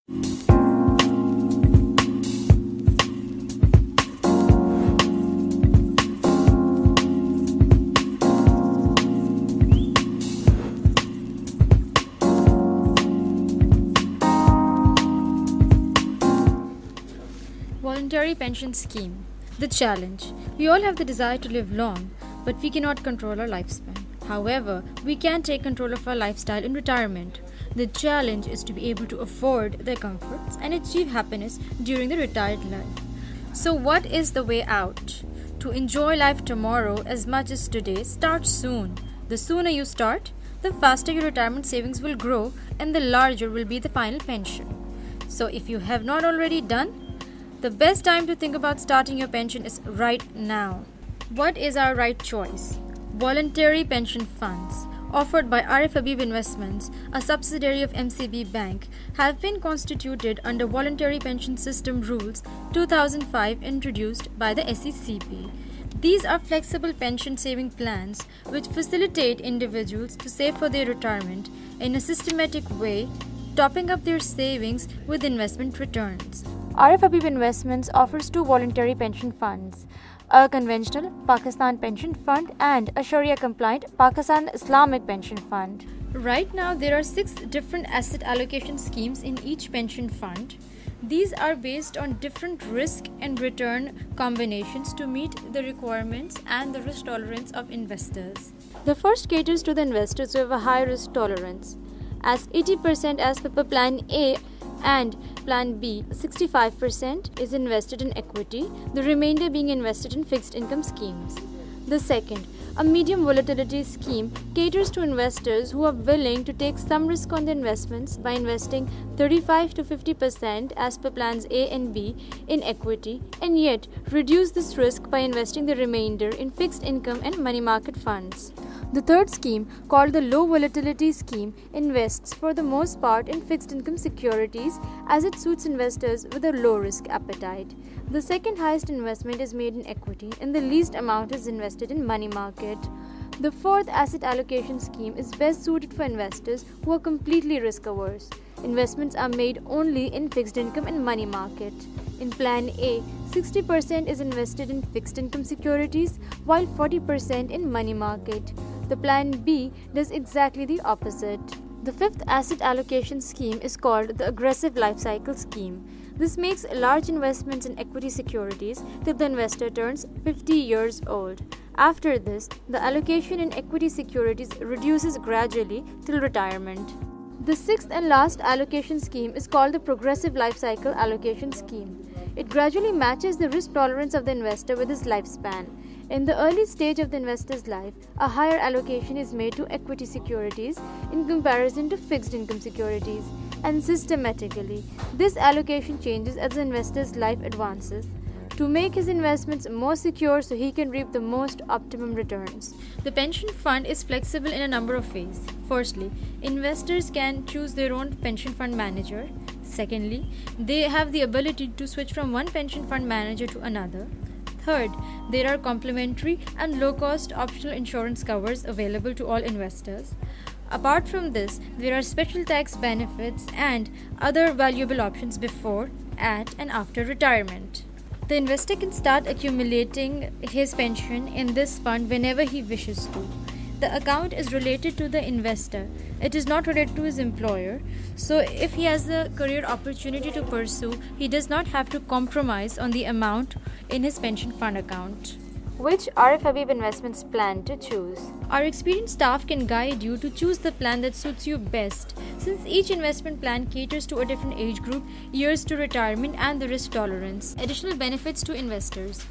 Voluntary pension scheme. The challenge. We all have the desire to live long, but we cannot control our lifespan. However, we can take control of our lifestyle in retirement. The challenge is to be able to afford the comforts and achieve happiness during the retired life. So what is the way out? To enjoy life tomorrow as much as today, start soon. The sooner you start, the faster your retirement savings will grow and the larger will be the final pension. So if you have not already done, the best time to think about starting your pension is right now. What is our right choice? Voluntary pension funds, offered by Arif Habib Investments, a subsidiary of MCB Bank, have been constituted under Voluntary Pension System Rules 2005 introduced by the SECP. These are flexible pension saving plans which facilitate individuals to save for their retirement in a systematic way, topping up their savings with investment returns. Arif Habib Investments offers two voluntary pension funds, a conventional Pakistan Pension Fund and a Sharia-compliant Pakistan Islamic Pension Fund. Right now, there are 6 different asset allocation schemes in each pension fund. These are based on different risk and return combinations to meet the requirements and the risk tolerance of investors. The first caters to the investors who have a high risk tolerance, as 80% as per Plan A and Plan B, 65% is invested in equity, the remainder being invested in fixed income schemes. The second, a medium volatility scheme, caters to investors who are willing to take some risk on their investments by investing 35 to 50% as per Plans A and B in equity and yet reduce this risk by investing the remainder in fixed income and money market funds. The third scheme, called the low volatility scheme, invests for the most part in fixed income securities as it suits investors with a low risk appetite. The second highest investment is made in equity and the least amount is invested in money market. The fourth asset allocation scheme is best suited for investors who are completely risk averse. Investments are made only in fixed income and money market. In Plan A, 60% is invested in fixed income securities while 40% in money market. The Plan B does exactly the opposite. The fifth asset allocation scheme is called the aggressive life cycle scheme. This makes large investments in equity securities till the investor turns 50 years old. After this, the allocation in equity securities reduces gradually till retirement. The sixth and last allocation scheme is called the progressive life cycle allocation scheme. It gradually matches the risk tolerance of the investor with his lifespan. In the early stage of the investor's life, a higher allocation is made to equity securities in comparison to fixed income securities, and systematically, this allocation changes as the investor's life advances to make his investments more secure so he can reap the most optimum returns. The pension fund is flexible in a number of ways. Firstly, investors can choose their own pension fund manager. Secondly, they have the ability to switch from one pension fund manager to another. Third, there are complementary and low-cost optional insurance covers available to all investors. Apart from this, there are special tax benefits and other valuable options before, at, and after retirement. The investor can start accumulating his pension in this fund whenever he wishes to. The account is related to the investor. It is not related to his employer. So if he has a career opportunity to pursue, he does not have to compromise on the amount in his pension fund account. Which Arif Habib Investments plan to choose? Our experienced staff can guide you to choose the plan that suits you best, since each investment plan caters to a different age group, years to retirement, and the risk tolerance. Additional benefits to investors.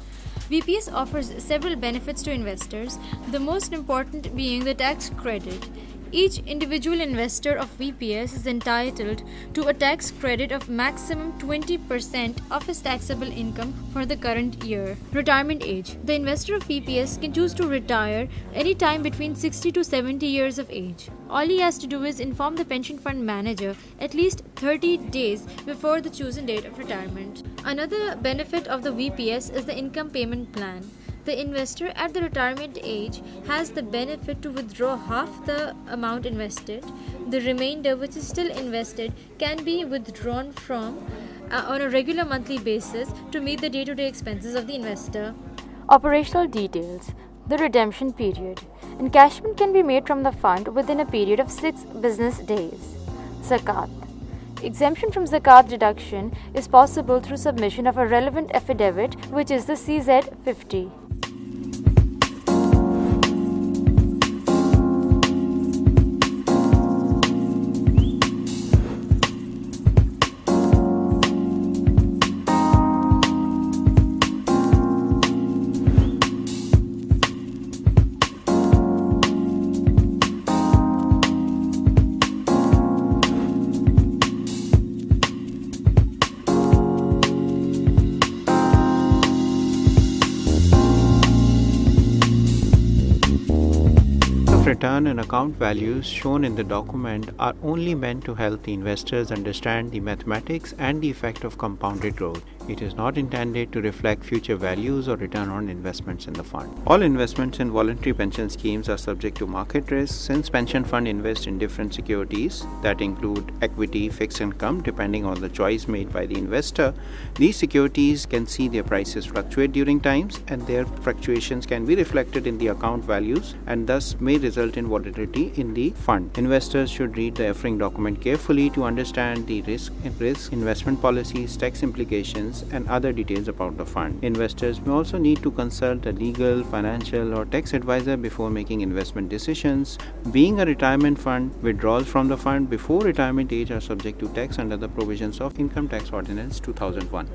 VPS offers several benefits to investors, the most important being the tax credit. Each individual investor of VPS is entitled to a tax credit of maximum 20% of his taxable income for the current year. Retirement age. The investor of VPS can choose to retire any time between 60 to 70 years of age. All he has to do is inform the pension fund manager at least 30 days before the chosen date of retirement. Another benefit of the VPS is the income payment plan. The investor at the retirement age has the benefit to withdraw half the amount invested. The remainder, which is still invested, can be withdrawn from on a regular monthly basis to meet the day-to-day expenses of the investor. Operational details. The redemption period. Encashment can be made from the fund within a period of 6 business days. Zakat. Exemption from zakat deduction is possible through submission of a relevant affidavit, which is the CZ50. Return and account values shown in the document are only meant to help the investors understand the mathematics and the effect of compounded growth. It is not intended to reflect future values or return on investments in the fund. All investments in voluntary pension schemes are subject to market risk since pension fund invest in different securities that include equity, fixed income depending on the choice made by the investor. These securities can see their prices fluctuate during times, and their fluctuations can be reflected in the account values and thus may result in volatility in the fund. Investors should read the offering document carefully to understand the risk, investment policies, tax implications, and other details about the fund. Investors may also need to consult a legal, financial, or tax advisor before making investment decisions. Being a retirement fund, withdrawals from the fund before retirement age are subject to tax under the provisions of Income Tax Ordinance 2001.